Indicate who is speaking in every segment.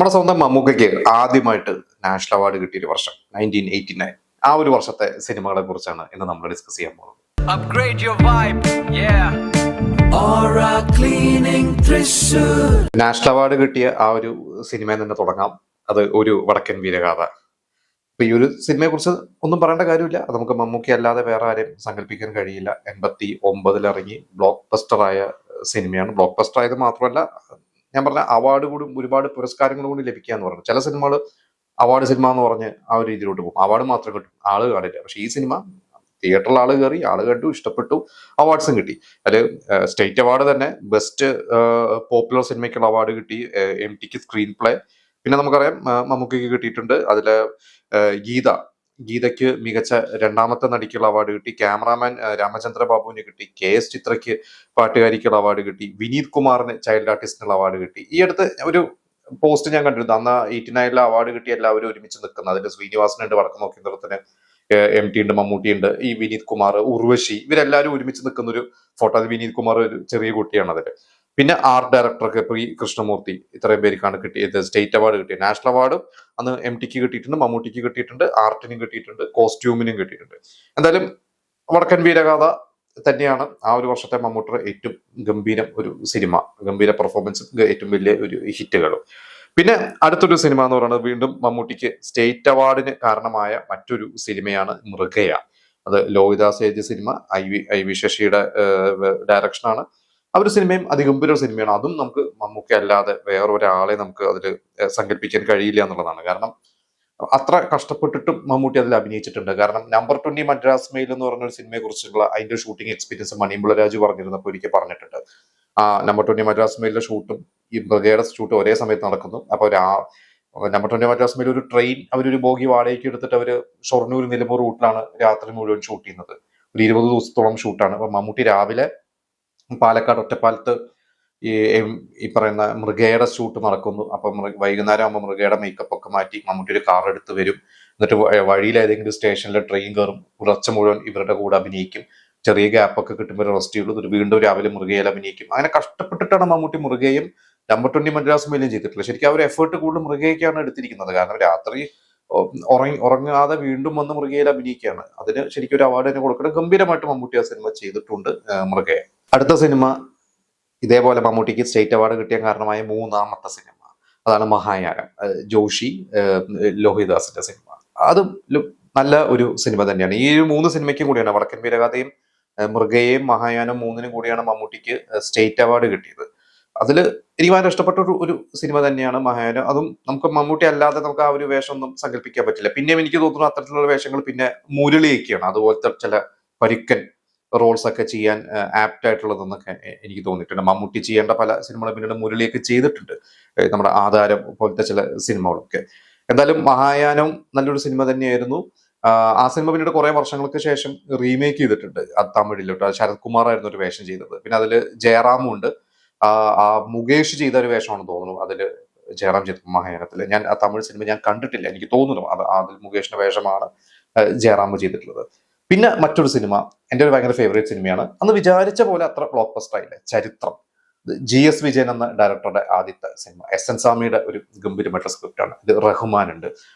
Speaker 1: നമ്മുടെ സ്വന്തം മമ്മൂക്കയ്ക്ക് ആദ്യമായിട്ട് നാഷണൽ അവാർഡ് കിട്ടിയൊരു വർഷം 1989. ആ ഒരു വർഷത്തെ സിനിമകളെ കുറിച്ചാണ് ഇന്ന് നമ്മൾ ഡിസ്കസ് ചെയ്യാൻ പോകുന്നത്.
Speaker 2: Upgrade your vibe, yeah.
Speaker 3: Aura Cleaning Thrissur.
Speaker 1: National award കിട്ടിയ ആ ഒരു സിനിമയിൽ തന്നെ തുടങ്ങാം. അത് ഒരു വടക്കൻ വീരഗാഥ. അപ്പൊ ഈ ഒരു സിനിമയെ കുറിച്ച് ഒന്നും പറയേണ്ട കാര്യമില്ല. അത് നമുക്ക് മമ്മൂക്കി അല്ലാതെ വേറെ ആരെയും സങ്കല്പിക്കാൻ കഴിയില്ല. 89 ഇറങ്ങി ബ്ലോക്ക് ബസ്റ്റർ ആയ സിനിമയാണ്. ബ്ലോക്ക് ബസ്റ്റർ ആയത് മാത്രമല്ല, ഞാൻ പറഞ്ഞ അവാർഡ് കൂടി ഒരുപാട് പുരസ്കാരങ്ങൾ കൂടി ലഭിക്കുക എന്ന് പറഞ്ഞു. ചില സിനിമകൾ അവാർഡ് സിനിമ എന്ന് പറഞ്ഞ് ആ ഒരു രീതിയിലോട്ട് പോകും. അവാർഡ് മാത്രം കിട്ടും, ആള് കാണില്ല. പക്ഷെ ഈ സിനിമ തിയേറ്ററിൽ ആള് കയറി, ആള് കണ്ടു, ഇഷ്ടപ്പെട്ടു, അവാർഡ്സും കിട്ടി. അതിൽ സ്റ്റേറ്റ് അവാർഡ് തന്നെ ബെസ്റ്റ് പോപ്പുലർ സിനിമയ്ക്കുള്ള അവാർഡ് കിട്ടി. MTക്ക് സ്ക്രീൻ പ്ലേ. പിന്നെ നമുക്കറിയാം മമ്മൂക്കയ്ക്ക് കിട്ടിയിട്ടുണ്ട്. അതില് ഗീതയ്ക്ക് മികച്ച രണ്ടാമത്തെ നടിക്കുള്ള അവാർഡ് കിട്ടി. ക്യാമറാമാൻ രാമചന്ദ്ര ബാബുവിന് കിട്ടി. KS ചിത്രയ്ക്ക് പാട്ടുകാരിക്കുള്ള അവാർഡ് കിട്ടി. വിനീത് കുമാറിന് ചൈൽഡ് ആർട്ടിസ്റ്റിനുള്ള അവാർഡ് കിട്ടി. ഈ അടുത്ത് ഒരു പോസ്റ്റ് ഞാൻ കണ്ടിരുന്നു. അന്ന് 89 അവാർഡ് കിട്ടി എല്ലാവരും ഒരുമിച്ച് നിൽക്കുന്നത്. അതിൽ ശ്രീനിവാസനുണ്ട്, വടക്ക് നോക്കി നിറത്തിന്, MT ഉണ്ട്, മമ്മൂട്ടി ഉണ്ട്, ഈ വിനീത് കുമാർ, ഉർവശി, ഇവരെല്ലാവരും ഒരുമിച്ച് നിൽക്കുന്ന ഒരു ഫോട്ടോ. അത് വിനീത് കുമാർ ഒരു ചെറിയ കുട്ടിയാണ് അതിൽ. പിന്നെ ആർട്ട് ഡയറക്ടർക്ക് P. കൃഷ്ണമൂർത്തി, ഇത്രയും പേർക്കാണ് കിട്ടിയത് സ്റ്റേറ്റ് അവാർഡ് കിട്ടിയത്. നാഷണൽ അവാർഡ് അന്ന് MTക്ക് കിട്ടിയിട്ടുണ്ട്, മമ്മൂട്ടിക്ക് കിട്ടിയിട്ടുണ്ട്, ആർട്ടിനും കിട്ടിയിട്ടുണ്ട്, കോസ്റ്റ്യൂമിനും കിട്ടിയിട്ടുണ്ട്. എന്തായാലും വടക്കൻ വീരഗാഥ തന്നെയാണ് ആ ഒരു വർഷത്തെ മമ്മൂട്ടിയുടെ ഏറ്റവും ഗംഭീരം ഒരു സിനിമ, ഗംഭീര പെർഫോമൻസ്, ഏറ്റവും വലിയ ഒരു ഹിറ്റുകളും. പിന്നെ അടുത്തൊരു സിനിമ എന്ന് പറയുന്നത് വീണ്ടും മമ്മൂട്ടിക്ക് സ്റ്റേറ്റ് അവാർഡിന് കാരണമായ മറ്റൊരു സിനിമയാണ് മൃഗയ. അത് ലോഹിദാസ് എഴുതിയ സിനിമ, ഐ വി ശശിയുടെ ഡയറക്ഷനാണ്. ആ ഒരു സിനിമയും അതിഗംഭീര സിനിമയാണ്. അതും നമുക്ക് മമ്മൂക്ക അല്ലാതെ വേറൊരാളെ നമുക്ക് അതിൽ സങ്കല്പിക്കാൻ കഴിയില്ല എന്നുള്ളതാണ്. കാരണം അത്ര കഷ്ടപ്പെട്ടിട്ടും മമ്മൂട്ടി അതിൽ അഭിനയിച്ചിട്ടുണ്ട്. കാരണം നമ്പർ 20 മദ്രാസ് മെയിൽ എന്ന് പറഞ്ഞ ഒരു സിനിമയെ കുറിച്ചുള്ള അതിന്റെ ഷൂട്ടിംഗ് എക്സ്പീരിയൻസ് മണിമ്പുള രാജു പറഞ്ഞിരുന്നപ്പോൾ ഒരിക്കൽ പറഞ്ഞിട്ടുണ്ട്. ആ നമ്പർ 20 മദ്രാസ് മെയിലിന്റെ ഷൂട്ടും ഈ മൃഗയുടെ ഷൂട്ടും ഒരേ സമയത്ത് നടക്കുന്നു. അപ്പൊ നമ്പർ 20 മദ്രാസ് മെയിൽ ഒരു ട്രെയിൻ അവരൊരു ബോഗി വാടകയ്ക്ക് എടുത്തിട്ട് അവര് ഷൊർണൂർ നിലമ്പൂർ റൂട്ടിലാണ് രാത്രി മുഴുവൻ ഷൂട്ട് ചെയ്യുന്നത്. ഒരു 20 ദിവസത്തോളം ഷൂട്ടാണ്. അപ്പൊ മമ്മൂട്ടി രാവിലെ പാലക്കാട് ഒറ്റപ്പാലത്ത് ഈ പറയുന്ന മൃഗയുടെ ഷൂട്ട് നടക്കുന്നു. അപ്പൊ വൈകുന്നേരം ആകുമ്പോൾ മൃഗയുടെ മേക്കപ്പ് ഒക്കെ മാറ്റി മമ്മൂട്ടി ഒരു കാർ എടുത്ത് വരും. എന്നിട്ട് വഴിയിൽ ഏതെങ്കിലും സ്റ്റേഷനിൽ ട്രെയിൻ കയറും. പുലർച്ചെ മുഴുവൻ ഇവരുടെ കൂടെ അഭിനയിക്കും. ചെറിയ ഗ്യാപ്പൊക്കെ കിട്ടുമ്പോൾ റെസ്റ്റ് ചെയ്യുള്ളൂ. എന്നിട്ട് വീണ്ടും രാവിലെ മൃഗയിൽ അഭിനയിക്കും. അങ്ങനെ കഷ്ടപ്പെട്ടിട്ടാണ് മമ്മൂട്ടി മൃഗയും നമ്പർ 20 മദ്രാസ് മെയിലും ചെയ്തിട്ടുള്ളത്. ശരിക്കും അവർ എഫേർട്ട് കൂടുതൽ മൃഗയ്ക്കാണ് എടുത്തിരിക്കുന്നത്. കാരണം രാത്രി ഉറങ്ങാതെ വീണ്ടും വന്ന് മൃഗയിൽ അഭിനയിക്കുകയാണ്. അതിന് ശരിക്കും ഒരു അവാർഡ് തന്നെ കൊടുക്കണം. ഗംഭീരമായിട്ട് മമ്മൂട്ടി ആ സിനിമ ചെയ്തിട്ടുണ്ട് മൃഗയെ. അടുത്ത സിനിമ ഇതേപോലെ മമ്മൂട്ടിക്ക് സ്റ്റേറ്റ് അവാർഡ് കിട്ടിയ കാരണമായ മൂന്നാമത്തെ സിനിമ, അതാണ് മഹായാനം. ജോഷി ലോഹിദാസിന്റെ സിനിമ. അതും നല്ല ഒരു സിനിമ തന്നെയാണ്. ഈ 3 സിനിമയ്ക്കും കൂടിയാണ്, വടക്കൻ വീരഗാഥയും മൃഗയും മഹായാനം 3നും കൂടിയാണ് മമ്മൂട്ടിക്ക് സ്റ്റേറ്റ് അവാർഡ് കിട്ടിയത്. അതിൽ എനിക്ക് വളരെ ഇഷ്ടപ്പെട്ട ഒരു സിനിമ തന്നെയാണ് മഹായാനം. അതും നമുക്ക് മമ്മൂട്ടി അല്ലാതെ നമുക്ക് ആ ഒരു വേഷം ഒന്നും സങ്കല്പിക്കാൻ പറ്റില്ല. പിന്നെയും എനിക്ക് തോന്നുന്നു അത്തരത്തിലുള്ള വേഷങ്ങൾ പിന്നെ മുരളിയൊക്കെയാണ് അതുപോലത്തെ ചില പരുക്കൻ റോൾസ് ഒക്കെ ചെയ്യാൻ ആപ്റ്റ് ആയിട്ടുള്ളതെന്നൊക്കെ എനിക്ക് തോന്നിയിട്ടുണ്ട്. മമ്മൂട്ടി ചെയ്യേണ്ട പല സിനിമകളും പിന്നീട് മുരളിയൊക്കെ ചെയ്തിട്ടുണ്ട്, നമ്മുടെ ആധാരം പോലത്തെ ചില സിനിമകളൊക്കെ. എന്തായാലും മഹായാനം നല്ലൊരു സിനിമ തന്നെയായിരുന്നു. ആ സിനിമ പിന്നീട് കുറെ വർഷങ്ങൾക്ക് ശേഷം റീമേക്ക് ചെയ്തിട്ടുണ്ട് തമിഴിലോട്ട്. ശരത് കുമാർ ആയിരുന്നു ഒരു വേഷം ചെയ്തത്. പിന്നെ അതിൽ ജയറാമും ഉണ്ട്. ആ മുകേഷ് ചെയ്ത ഒരു വേഷമാണ് തോന്നുന്നു അതിൽ ജയറാം ചെയ്ത മഹായാനത്തിൽ. ഞാൻ ആ തമിഴ് സിനിമ ഞാൻ കണ്ടിട്ടില്ല, എനിക്ക് തോന്നുന്നു അതിൽ മുകേഷിന്റെ വേഷമാണ് ജയറാം ചെയ്തിട്ടുള്ളത്. പിന്നെ മറ്റൊരു സിനിമ എൻ്റെ ഒരു ഭയങ്കര ഫേവറേറ്റ് സിനിമയാണ്. അന്ന് വിചാരിച്ച പോലെ അത്ര ബ്ലോക്ക് ബസ്റ്റർ ആയില്ല, ചരിത്രം. GS വിജയൻ എന്ന ഡയറക്ടറുടെ ആദ്യത്തെ സിനിമ. SN സ്വാമിയുടെ ഒരു ഗംഭീരമായിട്ടുള്ള സ്ക്രിപ്റ്റാണ്. ഇത് റഹ്മാൻ ഉണ്ട്.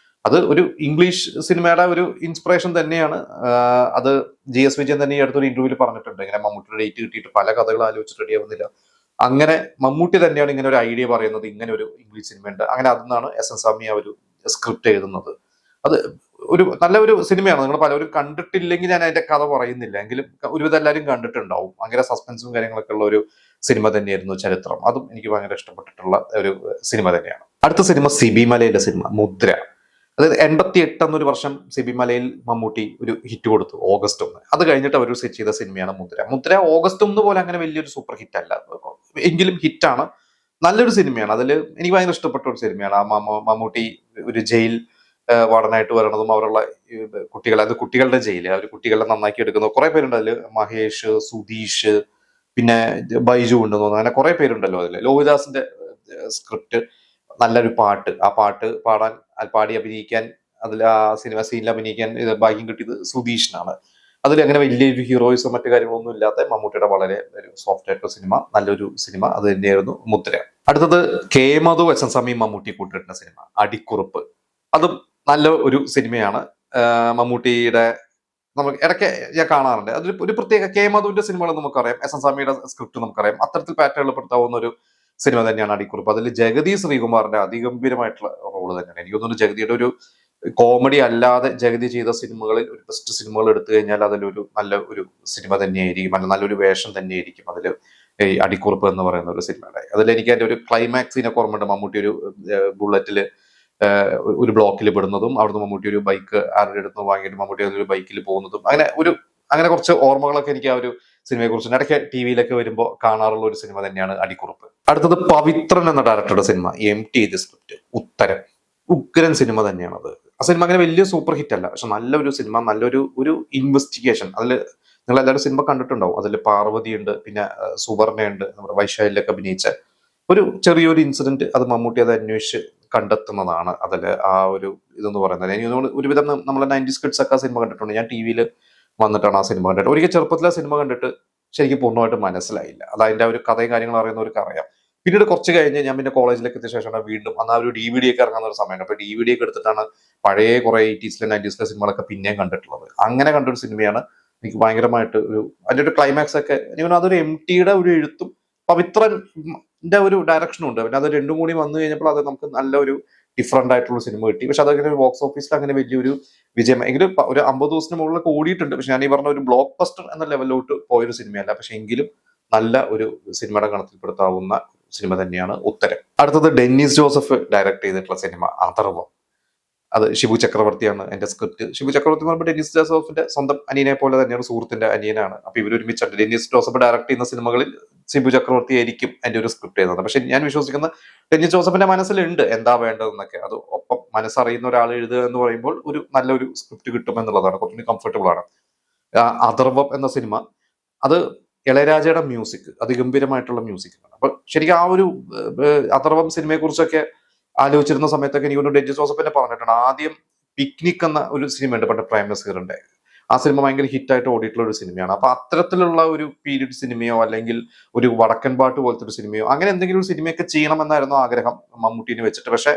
Speaker 1: അത് ഒരു ഇംഗ്ലീഷ് സിനിമയുടെ ഒരു ഇൻസ്പിറേഷൻ തന്നെയാണ്. അത് GS വിജയൻ തന്നെ ഈ അടുത്തൊരു ഇന്റർവ്യൂവിൽ പറഞ്ഞിട്ടുണ്ട്. ഇങ്ങനെ മമ്മൂട്ടിയുടെ ഡേറ്റ് കിട്ടിയിട്ട് പല കഥകൾ ആലോചിച്ചിട്ട് റെഡിയാവുന്നില്ല. അങ്ങനെ മമ്മൂട്ടി തന്നെയാണ് ഇങ്ങനെ ഒരു ഐഡിയ പറയുന്നത്, ഇങ്ങനെ ഒരു ഇംഗ്ലീഷ് സിനിമയുണ്ട്. അങ്ങനെ അതിന്നാണ് SN സ്വാമി ആ ഒരു സ്ക്രിപ്റ്റ് എഴുതുന്നത്. അത് ഒരു നല്ല ഒരു സിനിമയാണ്. നിങ്ങൾ പലരും കണ്ടിട്ടില്ലെങ്കിൽ ഞാൻ അതിന്റെ കഥ പറയുന്നില്ല, എങ്കിലും ഒരുവിധം എല്ലാവരും കണ്ടിട്ടുണ്ടാവും. ഭയങ്കര സസ്പെൻസും കാര്യങ്ങളൊക്കെ ഉള്ള ഒരു സിനിമ തന്നെയായിരുന്നു ചരിത്രം. അതും എനിക്ക് ഭയങ്കര ഇഷ്ടപ്പെട്ടിട്ടുള്ള ഒരു സിനിമ തന്നെയാണ്. അടുത്ത സിനിമ സിബി മലയിലെ സിനിമ മുദ്ര. അതായത് 88 എന്നൊരു വർഷം സിബി മലയിൽ മമ്മൂട്ടി ഒരു ഹിറ്റ് കൊടുത്തു, ഓഗസ്റ്റ് 1. അത് കഴിഞ്ഞിട്ട് അവർ സെറ്റ് ചെയ്ത സിനിമയാണ് മുദ്ര. ഓഗസ്റ്റ് 1 പോലെ അങ്ങനെ വലിയൊരു സൂപ്പർ ഹിറ്റ് അല്ല, എങ്കിലും ഹിറ്റാണ്. നല്ലൊരു സിനിമയാണ്. അതിൽ എനിക്ക് ഭയങ്കര ഇഷ്ടപ്പെട്ട ഒരു സിനിമയാണ്. ആ മമ്മൂട്ടി ഒരു ജയിൽ വാർഡനായിട്ട് വരണതും അവരുള്ള കുട്ടികളുടെ ജയില്, അവർ കുട്ടികളെ നന്നാക്കി എടുക്കുന്ന കുറെ പേരുണ്ട് അതിൽ. മഹേഷ്, സുധീഷ്, പിന്നെ ബൈജു ഉണ്ടെന്ന് തോന്നുന്നു. അങ്ങനെ കുറെ പേരുണ്ടല്ലോ അതിൽ. ലോഹിദാസിന്റെ സ്ക്രിപ്റ്റ്, നല്ലൊരു പാട്ട്. ആ പാട്ട് പാടി അഭിനയിക്കാൻ, അതിൽ ആ സിനിമ സീനിൽ അഭിനയിക്കാൻ ഭാഗ്യം കിട്ടിയത് സുധീഷിനാണ്. അതിൽ അങ്ങനെ വലിയൊരു ഹീറോയിസോ മറ്റു കാര്യങ്ങളൊന്നും ഇല്ലാത്ത മമ്മൂട്ടിയുടെ വളരെ ഒരു സോഫ്റ്റ് ആയിട്ടുള്ള സിനിമ, നല്ലൊരു സിനിമ അത് തന്നെയായിരുന്നു മുദ്ര. അടുത്തത് കെ മധു എസ് എൻ സമി മമ്മൂട്ടി കൂട്ടിയിട്ട സിനിമ അടിക്കുറുപ്പ്. അതും നല്ല ഒരു സിനിമയാണ്. മമ്മൂട്ടിയുടെ നമുക്ക് ഇടയ്ക്ക് ഞാൻ കാണാറുണ്ട്. അതൊരു ഒരു പ്രത്യേക കെ മധുവിന്റെ സിനിമകൾ നമുക്കറിയാം, എസ് എൻ സ്വാമിയുടെ സ്ക്രിപ്റ്റ് നമുക്കറിയാം. അത്തരത്തിൽ പാറ്റേണിൽ പെടുത്താവുന്ന ഒരു സിനിമ തന്നെയാണ് അടിക്കുറിപ്പ്. അതിൽ ജഗതി ശ്രീകുമാറിന്റെ അതിഗംഭീരമായിട്ടുള്ള റോള് തന്നെയാണ്. എനിക്ക് തോന്നുന്നു ജഗതിയുടെ ഒരു കോമഡി അല്ലാതെ ജഗതി ചെയ്ത സിനിമകളിൽ ഒരു ബെസ്റ്റ് സിനിമകൾ എടുത്തു കഴിഞ്ഞാൽ അതിലൊരു നല്ല ഒരു സിനിമ തന്നെയായിരിക്കും, അല്ല നല്ലൊരു വേഷം തന്നെയായിരിക്കും അതിൽ ഈ അടിക്കുറിപ്പ് എന്ന് പറയുന്ന ഒരു സിനിമയുടെ. അതിൽ എനിക്ക് അതിന്റെ ഒരു ക്ലൈമാക്സിനൊക്കെ ഓർമ്മയുണ്ട്. മമ്മൂട്ടി ഒരു ബുള്ളറ്റില് ഒരു ബ്ലോക്കിൽ പെടുന്നതും അവിടുന്ന് മമ്മൂട്ടി ഒരു ബൈക്ക് ആരുടെ അടുത്ത് വാങ്ങിയിട്ട് മമ്മൂട്ടി ഒരു ബൈക്കിൽ പോകുന്നതും അങ്ങനെ കുറച്ച് ഓർമ്മകളൊക്കെ എനിക്ക് ആ ഒരു സിനിമയെ കുറിച്ച് ഇടയ്ക്ക് ടി വിയിലൊക്കെ വരുമ്പോൾ കാണാറുള്ള ഒരു സിനിമ തന്നെയാണ് അടിക്കുറിപ്പ്. അടുത്തത് പവിത്രൻ എന്ന ഡയറക്ടറുടെ സിനിമ MT എഴുതിയ സ്ക്രിപ്റ്റ് ഉത്തരം. ഉഗ്രൻ സിനിമ തന്നെയാണത്. ആ സിനിമ അങ്ങനെ വലിയ സൂപ്പർ ഹിറ്റ് അല്ല, പക്ഷെ നല്ലൊരു സിനിമ, നല്ലൊരു ഇൻവെസ്റ്റിഗേഷൻ. അതിൽ നിങ്ങൾ എല്ലാവരും സിനിമ കണ്ടിട്ടുണ്ടാവും. അതിൽ പാർവതി ഉണ്ട്, പിന്നെ സുവർണയുണ്ട്, നമ്മുടെ വൈശാലിലൊക്കെ അഭിനയിച്ച ഒരു ചെറിയൊരു ഇൻസിഡന്റ്. അത് മമ്മൂട്ടി അത് അന്വേഷിച്ച് കണ്ടെത്തുന്നതാണ് അതിൽ ആ ഒരു ഇതെന്ന് പറയുന്നത്. എനിക്ക് ഒരുവിധം നമ്മളെ 90s കിഡ്സ് ഒക്കെ ആ സിനിമ കണ്ടിട്ടുണ്ട്. ഞാൻ ടി വിയിൽ വന്നിട്ടാണ് ആ സിനിമ കണ്ടിട്ട്. ഒരിക്കൽ ചെറുപ്പത്തിലെ സിനിമ കണ്ടിട്ട് ശരിക്കും പൂർണ്ണമായിട്ട് മനസ്സിലായില്ല. അത് അതിന്റെ ഒരു കഥയും കാര്യങ്ങളും അറിയുന്നവർക്ക് അറിയാം. പിന്നീട് കുറച്ച് കഴിഞ്ഞ് ഞാൻ പിന്നെ കോളേജിലേക്ക് എത്തിയ ശേഷമാണ് വീണ്ടും അന്ന് ആ ഒരു DVD ഒക്കെ ഇറങ്ങുന്ന ഒരു സമയമാണ്. അപ്പൊ DVD ഒക്കെ എടുത്തിട്ടാണ് പഴയ കുറെ 80s 90s സിനിമകളൊക്കെ പിന്നെയും കണ്ടിട്ടുള്ളത്. അങ്ങനെ കണ്ടൊരു സിനിമയാണ്. എനിക്ക് ഭയങ്കരമായിട്ട് അതിന്റെ ഒരു ക്ലൈമാക്സ് ഒക്കെ എനിക്ക് അതൊരു MTയുടെ ഒരു എഴുത്തും പവിത്രന്റെ ഒരു ഡയറക്ഷനും ഉണ്ട്. പിന്നെ അത് രണ്ടും കൂടി വന്നു കഴിഞ്ഞപ്പോൾ അത് നമുക്ക് നല്ലൊരു ഡിഫറെന്റ് ആയിട്ടുള്ള സിനിമ കിട്ടി. പക്ഷെ അതങ്ങനെ ബോക്സ് ഓഫീസിൽ അങ്ങനെ വലിയൊരു വിജയം എങ്കിലും ഒരു 50 ദിവസത്തിന് മുകളിലൊക്കെ ഓടിയിട്ടുണ്ട്. പക്ഷെ ഞാൻ ഈ പറഞ്ഞ ഒരു ബ്ലോക്ക് ബസ്റ്റർ എന്ന ലെവലിലോട്ട് പോയൊരു സിനിമയല്ല. പക്ഷെ എങ്കിലും നല്ല ഒരു സിനിമയുടെ ഗണത്തിൽപ്പെടുത്താവുന്ന സിനിമ തന്നെയാണ് ഉത്തരം. അടുത്തത് ഡെന്നിസ് ജോസഫ് ഡയറക്ട് ചെയ്തിട്ടുള്ള സിനിമ അഥർവം. അത് ഷിബു ചക്രവർത്തിയാണ് എന്റെ സ്ക്രിപ്റ്റ്. ഷിബു ചക്രവർത്തി എന്ന് പറയുമ്പോൾ ഡെന്നിസ് ജോസഫിന്റെ സ്വന്തം അനിയനെ പോലെ തന്നെയാണ്, സുഹൃത്തിന്റെ അനിയനാണ്. അപ്പൊ ഇവരൊരുമിച്ചുണ്ട്. ഡെന്നിസ് ജോസഫ് ഡയറക്ട് ചെയ്യുന്ന സിനിമകളിൽ ഷിബു ചക്രവർത്തി ആയിരിക്കും എന്റെ ഒരു സ്ക്രിപ്റ്റ് ചെയ്യുന്നത്. പക്ഷെ ഞാൻ വിശ്വസിക്കുന്ന ഡെന്നിസ് ജോസഫിന്റെ മനസ്സിലുണ്ട് എന്താ വേണ്ടതെന്നൊക്കെ. അത് ഒപ്പം മനസ്സറിയുന്ന ഒരാൾ എഴുതുക എന്ന് പറയുമ്പോൾ ഒരു നല്ലൊരു സ്ക്രിപ്റ്റ് കിട്ടും എന്നുള്ളതാണ്, കുറച്ചുകൂടി കംഫർട്ടബിൾ ആണ്. അഥർവം എന്ന സിനിമ അത് ഇളയരാജയുടെ മ്യൂസിക്, അതിഗംഭീരമായിട്ടുള്ള മ്യൂസിക്കാണ്. അപ്പൊ ശരിക്കും ആ ഒരു അഥർവം സിനിമയെ കുറിച്ചൊക്കെ ആലോചിച്ചിരുന്ന സമയത്തൊക്കെ എനിക്ക് തോന്നുന്നു ഡെന്നിസ് ജോസഫിനെ പറഞ്ഞിട്ടുണ്ട്. ആദ്യം പിക്നിക് എന്ന ഒരു സിനിമയുണ്ട് പണ്ട് പ്രേം നസീറിന്റെ. ആ സിനിമ ഭയങ്കര ഹിറ്റായിട്ട് ഓടിയിട്ടുള്ള ഒരു സിനിമയാണ്. അപ്പൊ അത്തരത്തിലുള്ള ഒരു പീരീഡ് സിനിമയോ അല്ലെങ്കിൽ ഒരു വടക്കൻ പാട്ട് പോലത്തെ ഒരു സിനിമയോ അങ്ങനെ എന്തെങ്കിലും ഒരു സിനിമയൊക്കെ ചെയ്യണമെന്നായിരുന്നു ആഗ്രഹം മമ്മൂട്ടിനെ വെച്ചിട്ട്. പക്ഷെ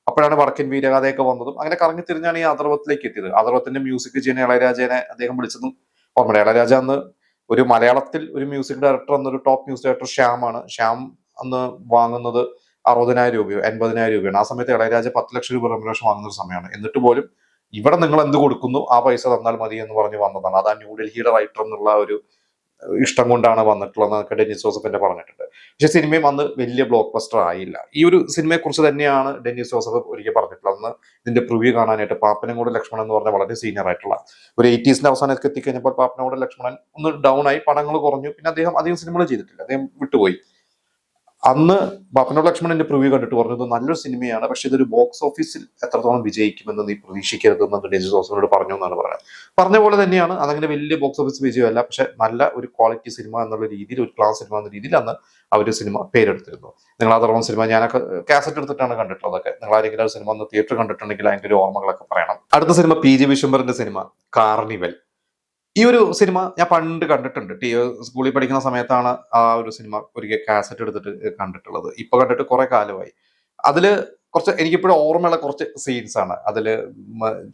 Speaker 1: അപ്പോഴാണ് വടക്കൻ വീരഗാഥയൊക്കെ വന്നതും. അങ്ങനെ കറങ്ങി തിരിഞ്ഞാണ് ഈ അഥർവത്തിലേക്ക് എത്തിയത്. അഥർവത്തിന്റെ മ്യൂസിക് ചെയ്യുന്ന ഇളയരാജനെ അദ്ദേഹം വിളിച്ചതും ഓർമ്മ. ഇളയരാജ അന്ന് ഒരു മലയാളത്തിൽ ഒരു മ്യൂസിക് ഡയറക്ടർ എന്നൊരു ടോപ്പ് മ്യൂസിക് ഡയറക്ടർ ശ്യാമാണ്. ശ്യാം അന്ന് വാങ്ങുന്നത് 60,000 രൂപയോ 80,000 രൂപയാണ്. ആ സമയത്ത് ഇളയരാജ 10 ലക്ഷം രൂപ റെമ്യൂണറേഷൻ വാങ്ങുന്ന ഒരു സമയമാണ്. എന്നിട്ട് പോലും ഇവിടെ നിങ്ങൾ എന്ത് കൊടുക്കുന്നു ആ പൈസ തന്നാൽ മതി എന്ന് പറഞ്ഞ് വന്നതാണ്. അത് ആ ന്യൂഡൽഹിയുടെ റൈറ്റർ എന്നുള്ള ഒരു ഇഷ്ടം കൊണ്ടാണ് വന്നിട്ടുള്ളതെന്നൊക്കെ ഡെന്നിസ് ജോസഫിന്റെ പറഞ്ഞിട്ടുണ്ട്. പക്ഷെ സിനിമയും അന്ന് വലിയ ബ്ലോക്ക് ബസ്റ്റർ ആയില്ല. ഈ ഒരു സിനിമയെ കുറിച്ച് തന്നെയാണ് ഡെന്നിസ് ജോസഫ് ഒരിക്കൽ പറഞ്ഞിട്ടുള്ളത്. അന്ന് ഇതിന്റെ പ്രിവ്യൂ കാണാനായിട്ട് പാപ്പനംകോട് ലക്ഷ്മണൻ എന്ന് പറഞ്ഞ വളരെ സീനിയർ ആയിട്ടുള്ള ഒരു 80s അവസാനമൊക്കെ എത്തിക്കഴിഞ്ഞപ്പോൾ പാപ്പനംകോട് ലക്ഷ്മണൻ ഒന്ന് ഡൗൺ ആയി, പടങ്ങൾ കുറഞ്ഞു. പിന്നെ അദ്ദേഹം അധികം സിനിമകൾ ചെയ്തിട്ടില്ല, അദ്ദേഹം വിട്ടുപോയി. അന്ന് പാപ്പനോട് ലക്ഷ്മണന്റെ പ്രിവ്യൂ കണ്ടിട്ട് പറഞ്ഞത് നല്ലൊരു സിനിമയാണ്, പക്ഷെ ഇതൊരു ബോക്സ് ഓഫീസിൽ എത്രത്തോളം വിജയിക്കുമെന്ന് നീ പ്രതീക്ഷിക്കരുതെന്ന് ഡെന്നിസ് ജോസഫിനോട് പറഞ്ഞു എന്നാണ് പറയുന്നത്. പറഞ്ഞ പോലെ തന്നെയാണ്. അതങ്ങനെ വലിയ ബോക്സ് ഓഫീസ് വിജയമല്ല, പക്ഷെ നല്ല ഒരു ക്വാളിറ്റി സിനിമ എന്നുള്ള രീതിയിൽ, ഒരു ക്ലാസ് സിനിമ എന്ന രീതിയിൽ അന്ന് അവർ സിനിമ പേരെടുത്തിരുന്നു. നിങ്ങൾ അഥർവം സിനിമ ഞാനൊക്കെ കാസറ്റ് എടുത്തിട്ടാണ് കണ്ടിട്ടുള്ളതൊക്കെ. നിങ്ങൾ ആരെങ്കിലും ആ സിനിമ ഒന്ന് തിയേറ്റർ കണ്ടിട്ടുണ്ടെങ്കിൽ അതിന്റെ ഒരു ഓർമ്മകളൊക്കെ പറയണം. അടുത്ത സിനിമ PG വിശ്വംഭരന്റെ സിനിമ കാർണിവൽ. ഈ ഒരു സിനിമ ഞാൻ പണ്ട് കണ്ടിട്ടുണ്ട്. സ്കൂളിൽ പഠിക്കുന്ന സമയത്താണ് ആ ഒരു സിനിമ ഒരിക്കൽ കാസറ്റ് എടുത്തിട്ട് കണ്ടിട്ടുള്ളത്. ഇപ്പൊ കണ്ടിട്ട് കുറെ കാലമായി. അതില് കുറച്ച് എനിക്കിപ്പോഴും ഓർമ്മയുള്ള കുറച്ച് സീൻസ് ആണ്. അതില്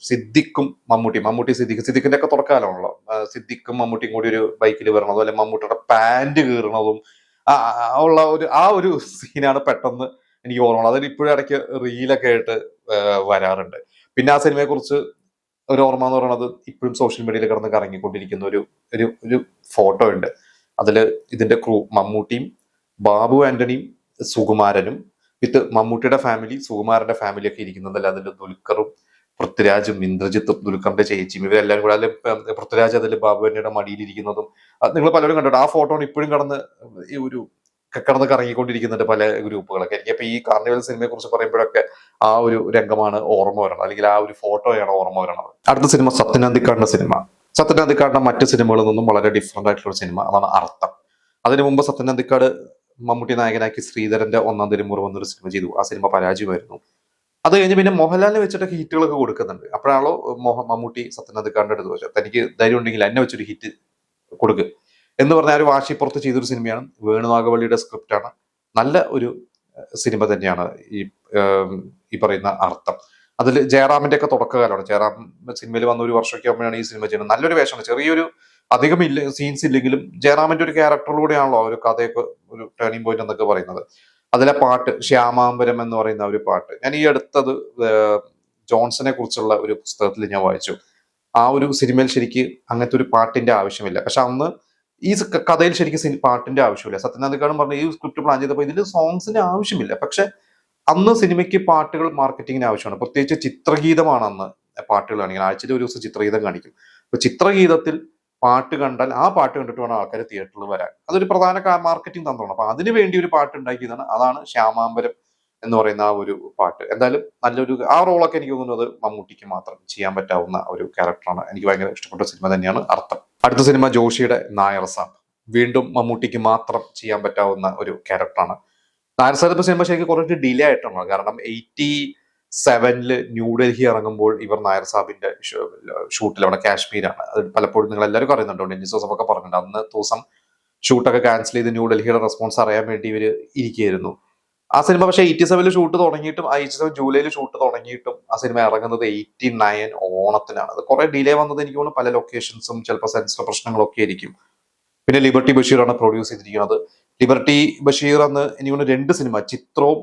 Speaker 1: സിദ്ദിഖും മമ്മൂട്ടി സിദ്ദിഖിന്റെ ഒക്കെ തുടക്കാലാണല്ലോ. സിദ്ദിഖും മമ്മൂട്ടിയും കൂടി ഒരു ബൈക്കിൽ വരണതും അല്ലെങ്കിൽ മമ്മൂട്ടിയുടെ പാന്റ് കീറണതും ആ ഒരു സീനാണ് പെട്ടെന്ന് എനിക്ക് ഓർമ്മ. അതിൽ ഇപ്പോഴും ഇടയ്ക്ക് റീലൊക്കെ ആയിട്ട് വരാറുണ്ട്. പിന്നെ ആ സിനിമയെ കുറിച്ച് ഒരു ഓർമ്മ എന്ന് പറയുന്നത് ഇപ്പോഴും സോഷ്യൽ മീഡിയയിൽ കിടന്ന് കറങ്ങിക്കൊണ്ടിരിക്കുന്ന ഒരു ഫോട്ടോ ഉണ്ട്. അതില് ഇതിന്റെ ക്രൂ മമ്മൂട്ടിയും ബാബു ആന്റണിയും സുകുമാരനും വിത്ത് മമ്മൂട്ടിയുടെ ഫാമിലി, സുകുമാരന്റെ ഫാമിലി ഒക്കെ ഇരിക്കുന്നതല്ല. അതിൽ ദുൽഖറും പൃഥ്വിരാജും ഇന്ദ്രജിത്തും ദുൽഖറിന്റെ ചേച്ചിയും ഇവരെല്ലാവരും കൂടെ അതിൽ പൃഥ്വിരാജ് അതിൽ ബാബു ആന്റണിയുടെ മടിയിലിരിക്കുന്നതും നിങ്ങൾ പലരും കണ്ടിട്ട്. ആ ഫോട്ടോ ഇപ്പോഴും കിടന്ന് കറങ്ങിക്കൊണ്ടിരിക്കുന്നുണ്ട് പല ഗ്രൂപ്പുകളൊക്കെ. എനിക്കപ്പോ ഈ കാർണിവൽ സിനിമയെ കുറിച്ച് പറയുമ്പോഴൊക്കെ ആ ഒരു രംഗമാണ് ഓർമ്മ വരണം, അല്ലെങ്കിൽ ആ ഒരു ഫോട്ടോയാണ് ഓർമ്മ വരണത്. അടുത്ത സിനിമ സത്യനന്ദിക്കാടിന്റെ സിനിമ. സത്യനന്ദിക്കാടിന്റെ മറ്റ് സിനിമകളിൽ നിന്നും വളരെ ഡിഫറെന്റ് ആയിട്ടുള്ള സിനിമ, അതാണ് അർത്ഥം. അതിനു മുമ്പ് സത്യനന്ദിക്കാട് മമ്മൂട്ടി നായകനാക്കി ശ്രീധരന്റെ ഒന്നാം തിരുമുറ എന്നൊരു സിനിമ ചെയ്തു. ആ സിനിമ പരാജയമായിരുന്നു. അത് കഴിഞ്ഞ് പിന്നെ മോഹൻലാലിനെ വെച്ചിട്ട് ഹിറ്റുകളൊക്കെ കൊടുക്കുന്നുണ്ട്. അപ്പോഴാണല്ലോ മമ്മൂട്ടി സത്യനന്ദിക്കാടിന്റെ അടുത്ത് വെച്ചാൽ തനിക്ക് ധൈര്യം ഉണ്ടെങ്കിൽ എന്നെ വെച്ചൊരു ഹിറ്റ് കൊടുക്കുക എന്ന് പറഞ്ഞ ഒരു വാശിപ്പുറത്ത് ചെയ്തൊരു സിനിമയാണ്. വേണുനാഗവള്ളിയുടെ സ്ക്രിപ്റ്റാണ്. നല്ല ഒരു സിനിമ തന്നെയാണ് ഈ ഈ പറയുന്ന അർത്ഥം. അതിൽ ജയറാമിന്റെ ഒക്കെ തുടക്കകാലമാണ്. ജയറാം സിനിമയിൽ വന്ന ഒരു വർഷമൊക്കെ ആകുമ്പോഴാണ് ഈ സിനിമ ചെയ്യുന്നത്. നല്ലൊരു വേഷമാണ്, ചെറിയൊരു അധികം ഇല്ല സീൻസ് ഇല്ലെങ്കിലും ജയറാമിന്റെ ഒരു ക്യാരക്ടറിലൂടെയാണല്ലോ ഒരു കഥയൊക്കെ ഒരു ടേണിംഗ് പോയിന്റ് എന്നൊക്കെ പറയുന്നത്. അതിലെ പാട്ട് ശ്യാമാംബരം എന്ന് പറയുന്ന ഒരു പാട്ട് ഞാൻ ഈ അടുത്തത് ജോൺസനെ കുറിച്ചുള്ള ഒരു പുസ്തകത്തിൽ ഞാൻ വായിച്ചു. ആ ഒരു സിനിമയിൽ ശരിക്ക് അങ്ങനത്തെ ഒരു പാട്ടിന്റെ ആവശ്യമില്ല. പക്ഷെ അന്ന് ഈ കഥയിൽ ശരിക്കും പാട്ടിന്റെ ആവശ്യമില്ല. സത്യനാഥിക്കാടും പറഞ്ഞ ഈ സ്ക്രിപ്റ്റ് പ്ലാൻ ചെയ്തപ്പോൾ ഇതിൽ സോങ്സിന്റെ ആവശ്യമില്ല. പക്ഷെ അന്ന് സിനിമയ്ക്ക് പാട്ടുകൾ മാർക്കറ്റിങ്ങിന് ആവശ്യമാണ്. പ്രത്യേകിച്ച് ചിത്രഗീതമാണ് അന്ന് പാട്ടുകൾ കാണിക്കുന്നത്. ആഴ്ചയിൽ ഒരു ദിവസം ചിത്രഗീതം കാണിക്കും. അപ്പൊ ചിത്രഗീതത്തിൽ പാട്ട് കണ്ടാൽ ആ പാട്ട് കണ്ടിട്ട് വേണം ആൾക്കാർ തിയേറ്ററിൽ വരാൻ. അതൊരു പ്രധാന മാർക്കറ്റിംഗ് തന്ത്രമാണ്. അപ്പൊ അതിനു വേണ്ടി ഒരു പാട്ട് ഉണ്ടാക്കിയതാണ്. അതാണ് ശ്യാമാംബരം എന്ന് പറയുന്ന ആ ഒരു പാട്ട്. എന്തായാലും നല്ലൊരു ആ റോളൊക്കെ എനിക്ക് തോന്നുന്നത് മമ്മൂട്ടിക്ക് മാത്രം ചെയ്യാൻ പറ്റാവുന്ന ഒരു ക്യാരക്ടറാണ്. എനിക്ക് ഭയങ്കര ഇഷ്ടപ്പെട്ട സിനിമ തന്നെയാണ് അർത്ഥം. അടുത്ത സിനിമ ജോഷിയുടെ നായർ സാബ്. വീണ്ടും മമ്മൂട്ടിക്ക് മാത്രം ചെയ്യാൻ പറ്റാവുന്ന ഒരു ക്യാരക്ടറാണ്. നായർ സാബ് ഇപ്പൊ സിനിമ ശരിക്കും കുറച്ച് ഡിലേ ആയിട്ടാണ്. കാരണം 87 ന്യൂഡൽഹി ഇറങ്ങുമ്പോൾ ഇവർ നായർ സാബിന്റെ ഷൂട്ടിൽ അവിടെ കാശ്മീരാണ്. അത് പലപ്പോഴും നിങ്ങൾ എല്ലാവരും അറിയുന്നുണ്ടോ, ഡെന്നിസ് ജോസഫ് ഒക്കെ പറഞ്ഞിട്ടുണ്ട്. അന്ന് ദിവസം ഷൂട്ടൊക്കെ ക്യാൻസൽ ചെയ്ത് ന്യൂഡൽഹിയുടെ റെസ്പോൺസ് അറിയാൻ വേണ്ടി ഇവർ ഇരിക്കുകയായിരുന്നു. ആ സിനിമ പക്ഷേ 87 ഷൂട്ട് തുടങ്ങിയിട്ടും 87 ജൂലൈയിൽ ഷൂട്ട് തുടങ്ങിയിട്ടും ആ സിനിമ ഇറങ്ങുന്നത് 89 ഓണത്തിനാണ്. അത് കുറെ ഡിലേ വന്നത് എനിക്ക് തോന്നുന്നു പല ലൊക്കേഷൻസും ചിലപ്പോൾ സെൻസർ പ്രശ്നങ്ങളൊക്കെ ആയിരിക്കും. പിന്നെ ലിബർട്ടി ബഷീറാണ് പ്രൊഡ്യൂസ് ചെയ്തിരിക്കുന്നത്. ലിബർട്ടി ബഷീർ അന്ന് എനിക്ക് തോന്നുന്നു 2 സിനിമ, ചിത്രവും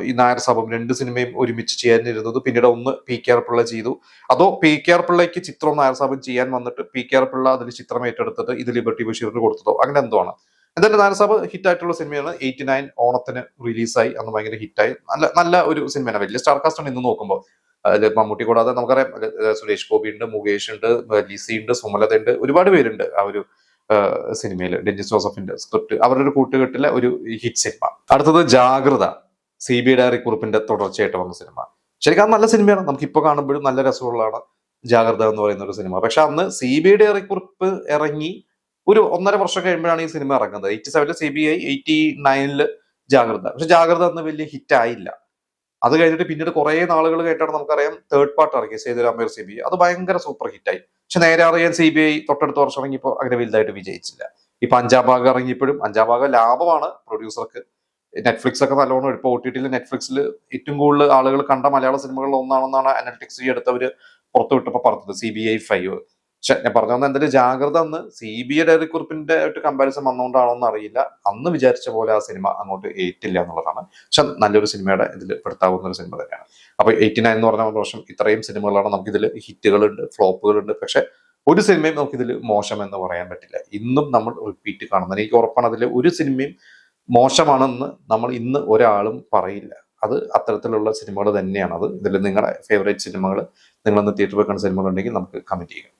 Speaker 1: ഈ നായർ സാബും 2 സിനിമയും ഒരുമിച്ച് ചെയ്യാനിരുന്നത്. പിന്നീട് ഒന്ന് PKR പിള്ള ചെയ്തു. അതോ PKR പിള്ളയ്ക്ക് ചിത്രവും നായർ സാബും ചെയ്യാൻ വന്നിട്ട് PKR പിള്ള അതിൽ ചിത്രം ഏറ്റെടുത്തിട്ട് ഇത് ലിബർട്ടി ബഷീറിന് കൊടുത്തതോ അങ്ങനെ എന്തോ ആണ്. എന്തായാലും നായർ സാബ് ഹിറ്റ് ആയിട്ടുള്ള സിനിമയാണ്. 89 ഓണത്തിന് റിലീസായി. അന്ന് ഭയങ്കര ഹിറ്റായി. നല്ല ഒരു സിനിമയാണ്. വലിയ സ്റ്റാർ കാസ്റ്റ് ആണ് ഇന്ന് നോക്കുമ്പോൾ. അതിൽ മമ്മൂട്ടി കൂടാതെ നമുക്കറിയാം സുരേഷ് ഗോപി ഉണ്ട്, മുകേഷ് ഉണ്ട്, ലിസി ഉണ്ട്, സുമലത ഉണ്ട്, ഒരുപാട് പേരുണ്ട് ആ ഒരു സിനിമയിൽ. ഡെന്നിസ് ജോസഫിന്റെ സ്ക്രിപ്റ്റ്, അവരുടെ ഒരു കൂട്ടുകെട്ടിലെ ഒരു ഹിറ്റ് സിനിമ. അടുത്തത് ജാഗ്രത, CB ഡയറി കുറിപ്പിന്റെ തുടർച്ചയായിട്ട് വന്ന സിനിമ. ശരിക്കും അത് നല്ല സിനിമയാണ്. നമുക്ക് ഇപ്പോൾ കാണുമ്പോഴും നല്ല രസമുള്ളതാണ് ജാഗ്രത എന്ന് പറയുന്ന ഒരു സിനിമ. പക്ഷെ അന്ന് CB ഡയറി കുറിപ്പ് ഇറങ്ങി ഒരു 1.5 വർഷം കഴിയുമ്പോഴാണ് ഈ സിനിമ ഇറങ്ങുന്നത്. 87 CBI, 89 ജാഗ്രത. പക്ഷെ ജാഗ്രത അന്ന് വലിയ ഹിറ്റ് ആയില്ല. അത് കഴിഞ്ഞിട്ട് പിന്നീട് കുറെ നാളുകൾ കഴിഞ്ഞിട്ടാണ് നമുക്കറിയാം തേർഡ് പാർട്ട് ഇറങ്ങി സേതുരാമയ്യർ CBI. അത് ഭയങ്കര സൂപ്പർ ഹിറ്റായി. പക്ഷെ നേരെ അറിയാൻ CBI തൊട്ടടുത്ത വർഷം ഇറങ്ങിയപ്പോൾ അങ്ങനെ വലുതായിട്ട് വിജയിച്ചില്ല. ഇപ്പൊ 5ാം ഭാഗം ഇറങ്ങിയപ്പോഴും 5ാം ഭാഗം ലാഭമാണ് പ്രൊഡ്യൂസർക്ക്. നെറ്റ്ഫ്ലിക്സ് ഒക്കെ നല്ലോണം ഇപ്പോൾ OTT നെറ്റ്ഫ്ലിക്സിൽ ഏറ്റവും കൂടുതൽ ആളുകൾ കണ്ട മലയാള സിനിമകളിൽ ഒന്നാണെന്നാണ് അനലിറ്റിക്സ് എടുത്തവര് പുറത്തുവിട്ടപ്പോൾ പറഞ്ഞത്. CBI 5. പക്ഷെ ഞാൻ പറഞ്ഞു തന്നെ എന്തായാലും ജാഗ്രത അന്ന് CBI ഡയറി കുറിപ്പിന്റെ ഒരു കമ്പാരിസൺ വന്നുകൊണ്ടാണോ എന്ന് അറിയില്ല. അന്ന് വിചാരിച്ച പോലെ ആ സിനിമ അങ്ങോട്ട് ഏറ്റില്ല എന്നുള്ളതാണ്. പക്ഷെ നല്ലൊരു സിനിമയുടെ ഇതിൽ പെടുത്താവുന്ന ഒരു സിനിമ തന്നെയാണ്. അപ്പൊ 89 എന്ന് പറഞ്ഞ വർഷം ഇത്രയും സിനിമകളാണ്. നമുക്കിതിൽ ഹിറ്റുകളുണ്ട്, ഫ്ലോപ്പുകളുണ്ട്. പക്ഷെ ഒരു സിനിമയും നമുക്കിതിൽ മോശം എന്ന് പറയാൻ പറ്റില്ല. ഇന്നും നമ്മൾ റിപ്പീറ്റ് കാണുന്നത്. എനിക്ക് ഉറപ്പാണ് അതിൽ ഒരു സിനിമയും മോശമാണെന്ന് നമ്മൾ ഇന്ന് ഒരാളും പറയില്ല. അത് അത്തരത്തിലുള്ള സിനിമകൾ തന്നെയാണ്. അത് ഇതിൽ നിങ്ങളുടെ ഫേവറേറ്റ് സിനിമകൾ, നിങ്ങളന്ന് തിയേറ്ററിൽ വെക്കുന്ന സിനിമകൾ ഉണ്ടെങ്കിൽ നമുക്ക് കമന്റ് ചെയ്യുക.